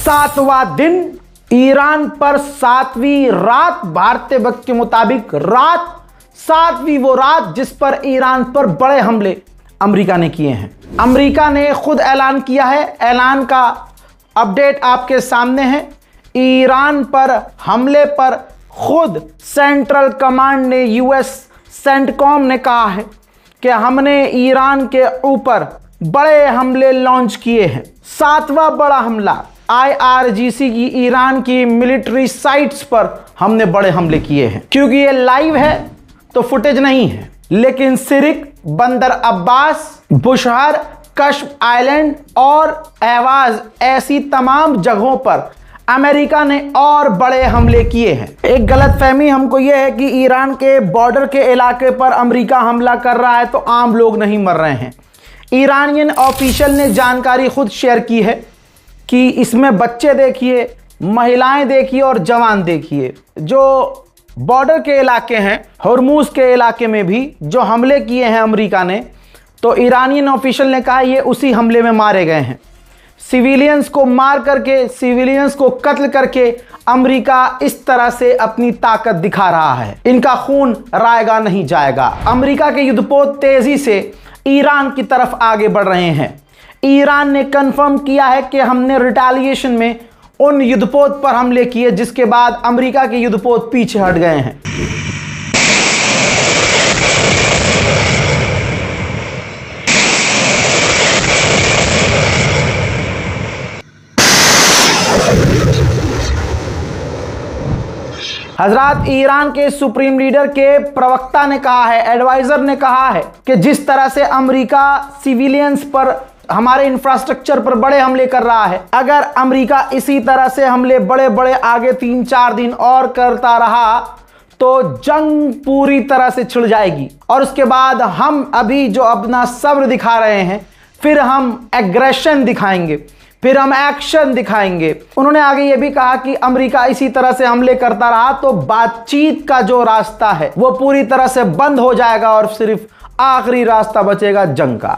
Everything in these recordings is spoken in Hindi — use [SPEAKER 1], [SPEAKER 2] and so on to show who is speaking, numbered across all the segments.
[SPEAKER 1] सातवां दिन ईरान पर, सातवीं रात, भारतीय वक्त के मुताबिक रात, सातवीं वो रात जिस पर ईरान पर बड़े हमले अमेरिका ने किए हैं। अमेरिका ने खुद ऐलान किया है, ऐलान का अपडेट आपके सामने है। ईरान पर हमले पर खुद सेंट्रल कमांड ने, यूएस सेंटकॉम ने कहा है कि हमने ईरान के ऊपर बड़े हमले लॉन्च किए हैं। सातवां बड़ा हमला IRGC की, ईरान की मिलिट्री साइट्स पर हमने बड़े हमले किए हैं। क्योंकि ये लाइव है तो फुटेज नहीं है, लेकिन सिरिक, बंदर अब्बास, बुशहर, कश्म आइलैंड और अहवाज, ऐसी तमाम जगहों पर अमेरिका ने और बड़े हमले किए हैं। एक गलतफहमी हमको यह है कि ईरान के बॉर्डर के इलाके पर अमेरिका हमला कर रहा है तो आम लोग नहीं मर रहे हैं। ईरानियन ऑफिशियल ने जानकारी खुद शेयर की है कि इसमें बच्चे देखिए, महिलाएं देखिए और जवान देखिए। जो बॉर्डर के इलाके हैं, हॉर्मुज के इलाके में भी जो हमले किए हैं अमेरिका ने, तो ईरानियन ऑफिशियल ने कहा ये उसी हमले में मारे गए हैं। सिविलियंस को मार करके, सिविलियंस को कत्ल करके अमेरिका इस तरह से अपनी ताकत दिखा रहा है। इनका खून रायगा नहीं जाएगा। अमेरिका के युद्धपोत तेजी से ईरान की तरफ आगे बढ़ रहे हैं। ईरान ने कंफर्म किया है कि हमने रिटेलिएशन में उन युद्धपोत पर हमले किए जिसके बाद अमेरिका के युद्धपोत पीछे हट गए हैं। हजरात, ईरान के सुप्रीम लीडर के प्रवक्ता ने कहा है, एडवाइजर ने कहा है कि जिस तरह से अमेरिका सिविलियंस पर, हमारे इंफ्रास्ट्रक्चर पर बड़े हमले कर रहा है, अगर अमेरिका इसी तरह से हमले बड़े बड़े आगे 3-4 दिन और करता रहा तो जंग पूरी तरह से छिड़ जाएगी। और उसके बाद हम अभी जो अपना सब्र दिखा रहे हैं, फिर हम एग्रेशन दिखाएंगे, फिर हम एक्शन दिखाएंगे। उन्होंने आगे ये भी कहा कि अमेरिका इसी तरह से हमले करता रहा तो बातचीत का जो रास्ता है वो पूरी तरह से बंद हो जाएगा और सिर्फ आखिरी रास्ता बचेगा जंग का।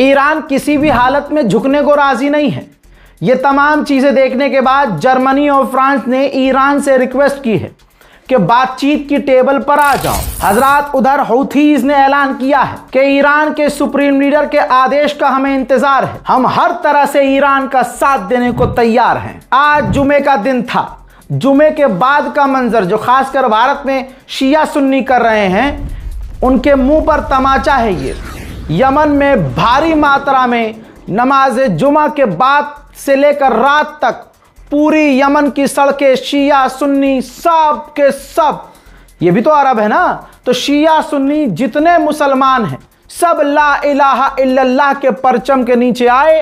[SPEAKER 1] ईरान किसी भी हालत में झुकने को राजी नहीं है। ये तमाम चीजें देखने के बाद जर्मनी और फ्रांस ने ईरान से रिक्वेस्ट की है कि बातचीत की टेबल पर आ जाओ। हजरात, उधर हौथीज ने ऐलान किया है कि ईरान के सुप्रीम लीडर के आदेश का हमें इंतजार है, हम हर तरह से ईरान का साथ देने को तैयार हैं। आज जुमे का दिन था। जुमे के बाद का मंजर जो खासकर भारत में शिया सुन्नी कर रहे हैं, उनके मुंह पर तमाचा है ये। यमन में भारी मात्रा में नमाज जुमा के बाद से लेकर रात तक पूरी यमन की सड़कें शिया सुन्नी सब के सब, ये भी तो अरब है ना, तो शिया सुन्नी जितने मुसलमान हैं सब ला इलाहा इल्लल्लाह के परचम के नीचे आए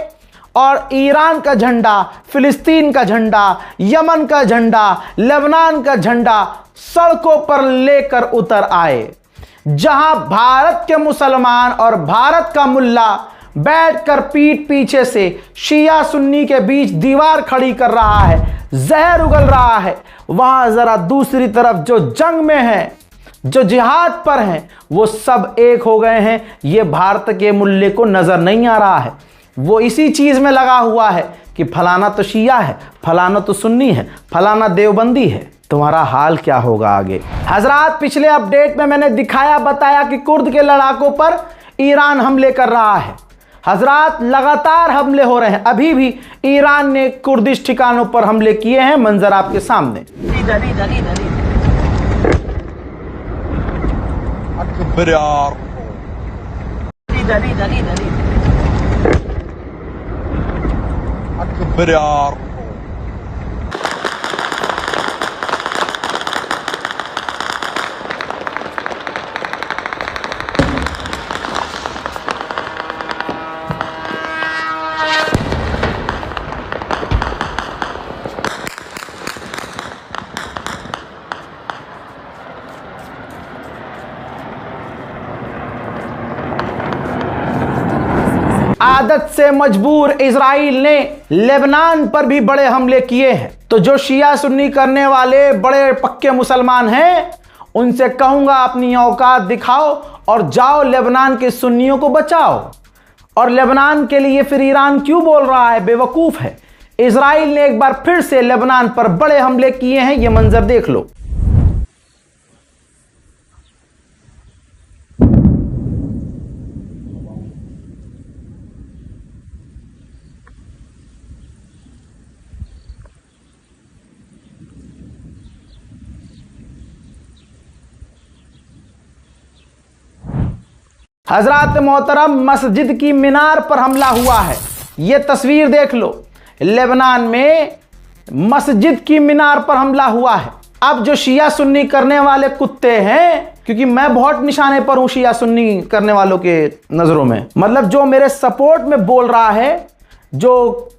[SPEAKER 1] और ईरान का झंडा, फिलिस्तीन का झंडा, यमन का झंडा, लेबनान का झंडा सड़कों पर लेकर उतर आए। जहां भारत के मुसलमान और भारत का मुल्ला बैठकर पीठ पीछे से शिया सुन्नी के बीच दीवार खड़ी कर रहा है, जहर उगल रहा है, वहां जरा दूसरी तरफ जो जंग में है, जो जिहाद पर हैं, वो सब एक हो गए हैं। ये भारत के मुल्ले को नजर नहीं आ रहा है। वो इसी चीज में लगा हुआ है कि फलाना तो शिया है, फलाना तो सुन्नी है, फलाना देवबंदी है। तुम्हारा हाल क्या होगा आगे। हजरात, पिछले अपडेट में मैंने दिखाया, बताया कि कुर्द के लड़ाकों पर ईरान हमले कर रहा है। हजरात, लगातार हमले हो रहे हैं। अभी भी ईरान ने कुर्दिश ठिकानों पर हमले किए हैं, मंजर आपके सामने। आदत से मजबूर इजराइल ने लेबनान पर भी बड़े हमले किए हैं। तो जो शिया सुन्नी करने वाले बड़े पक्के मुसलमान हैं, उनसे कहूंगा अपनी औकात दिखाओ और जाओ लेबनान के सुन्नियों को बचाओ। और लेबनान के लिए फिर ईरान क्यों बोल रहा है? बेवकूफ है। इजराइल ने एक बार फिर से लेबनान पर बड़े हमले किए हैं, ये मंजर देख लो। हजरात मोहतरम, मस्जिद की मीनार पर हमला हुआ है। यह तस्वीर देख लो, लेबनान में मस्जिद की मीनार पर हमला हुआ है। अब जो शिया सुन्नी करने वाले कुत्ते हैं, क्योंकि मैं बहुत निशाने पर हूं शिया सुन्नी करने वालों के नजरों में, मतलब जो मेरे सपोर्ट में बोल रहा है, जो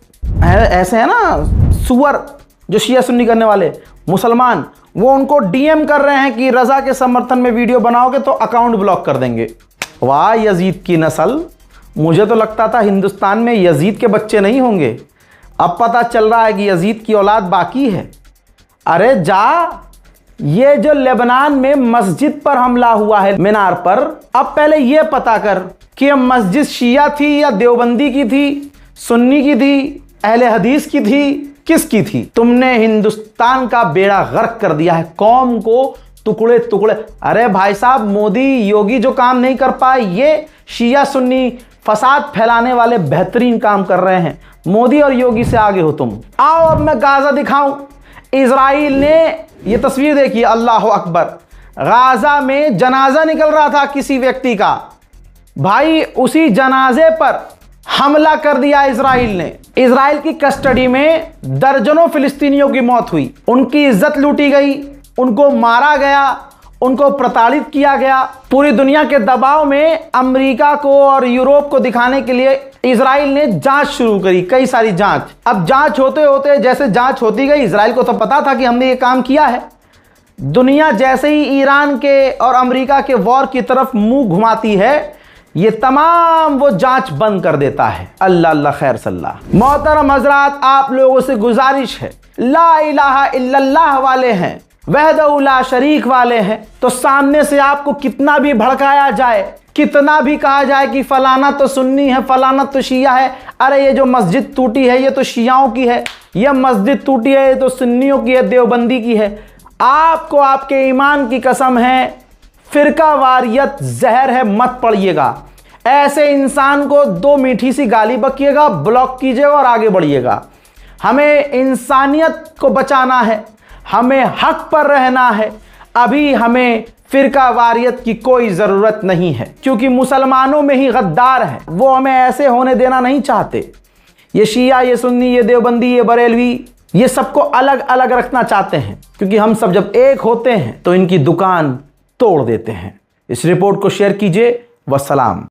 [SPEAKER 1] ऐसे है ना सुअर, जो शिया सुन्नी करने वाले मुसलमान, वो उनको डीएम कर रहे हैं कि रजा के समर्थन में वीडियो बनाओगे तो अकाउंट ब्लॉक कर देंगे। वाह यजीद की नस्ल, मुझे तो लगता था हिंदुस्तान में यजीद के बच्चे नहीं होंगे, अब पता चल रहा है कि यजीद की औलाद बाकी है। अरे जा, ये जो लेबनान में मस्जिद पर हमला हुआ है मीनार पर, अब पहले ये पता कर कि यह मस्जिद शिया थी या देवबंदी की थी, सुन्नी की थी, अहले हदीस की थी, किसकी थी? तुमने हिंदुस्तान का बेड़ा गर्क कर दिया है, कौम को टुकड़े टुकड़े। अरे भाई साहब, मोदी योगी जो काम नहीं कर पाए, ये शिया सुन्नी फसाद फैलाने वाले बेहतरीन काम कर रहे हैं। मोदी और योगी से आगे हो तुम। आओ अब मैं गाजा दिखाऊं। इजराइल ने, ये तस्वीर देखिए, अल्लाह अकबर, गाजा में जनाजा निकल रहा था किसी व्यक्ति का, भाई उसी जनाजे पर हमला कर दिया इजराइल ने। इजराइल की कस्टडी में दर्जनों फिलिस्तीनियों की मौत हुई, उनकी इज्जत लूटी गई, उनको मारा गया, उनको प्रताड़ित किया गया। पूरी दुनिया के दबाव में अमेरिका को और यूरोप को दिखाने के लिए इजराइल ने जांच शुरू करी, कई सारी जांच। अब जांच होते होते जैसे जांच होती गई, इजराइल को तो पता था कि हमने ये काम किया है। दुनिया जैसे ही ईरान के और अमेरिका के वॉर की तरफ मुंह घुमाती है, ये तमाम वो जांच बंद कर देता है। अल्लाह अल्लाह खैर सल्लाह। मोहतरम हजरात, आप लोगों से गुजारिश है, ला इलाहा इल्लल्लाह वाले हैं, वहदहू ला शरीक वाले हैं, तो सामने से आपको कितना भी भड़काया जाए, कितना भी कहा जाए कि फलाना तो सुन्नी है, फलाना तो शिया है, अरे ये जो मस्जिद टूटी है ये तो शियाओं की है, ये मस्जिद टूटी है ये तो सुन्नियों की है, देवबंदी की है। आपको आपके ईमान की कसम है, फिरका वारियत जहर है, मत पढ़िएगा। ऐसे इंसान को दो मीठी सी गाली बकिएगा, ब्लॉक कीजिएगा और आगे बढ़िएगा। हमें इंसानियत को बचाना है, हमें हक पर रहना है। अभी हमें फिरका वारियत की कोई ज़रूरत नहीं है, क्योंकि मुसलमानों में ही गद्दार हैं, वो हमें ऐसे होने देना नहीं चाहते। ये शिया, ये सुन्नी, ये देवबंदी, ये बरेलवी, ये सबको अलग अलग रखना चाहते हैं, क्योंकि हम सब जब एक होते हैं तो इनकी दुकान तोड़ देते हैं। इस रिपोर्ट को शेयर कीजिए। वस्सलाम।